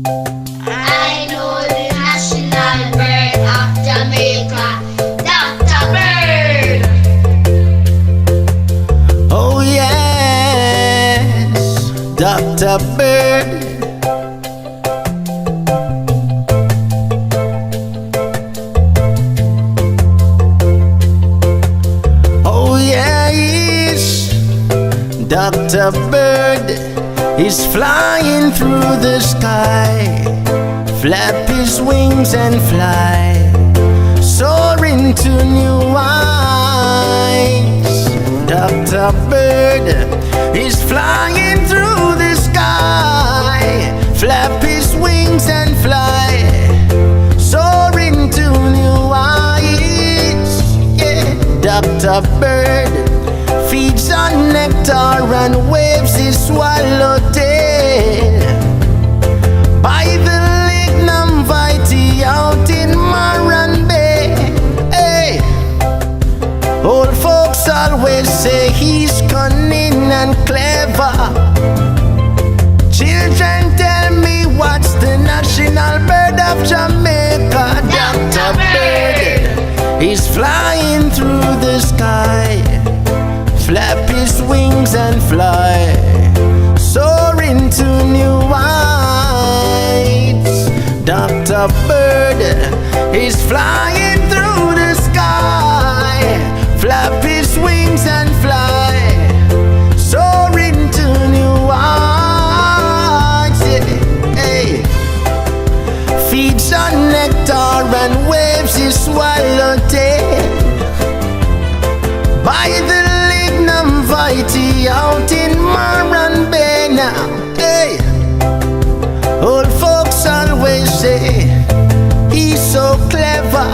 I know the national bird of Jamaica, Dr. Bird. Oh yes, Dr. Bird. Oh yes, Dr. Bird is flying through the sky. Flap his wings and fly, soaring to new heights. Dr. Bird is flying through the sky. Flap his wings and fly, soaring to new heights. Yeah, Dr. Bird feeds on nectar and waves his swallowtail by the lignium vitae out in Morant Bay. Hey, old folks always say he's cunning and clever. Children tell me what's the national bird of Jamaica. Dr. Bird is flying through the sky. Flap his wings and fly, soaring to new heights. Dr. Bird is flying through the sky. Flap his wings and fly, soaring to new heights. Hey. Feeds on nectar and waves his swallowtail by the vitae out in Morant Bay now. Hey, old folks always say he's so clever.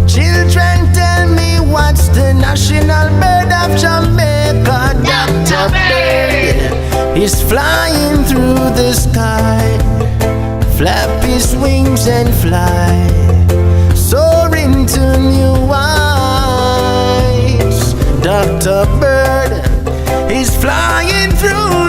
Children tell me what's the national bird of Jamaica. Dr. Bird is flying through the sky. Flap his wings and fly, soaring to new heights. Dr. Bird is flying through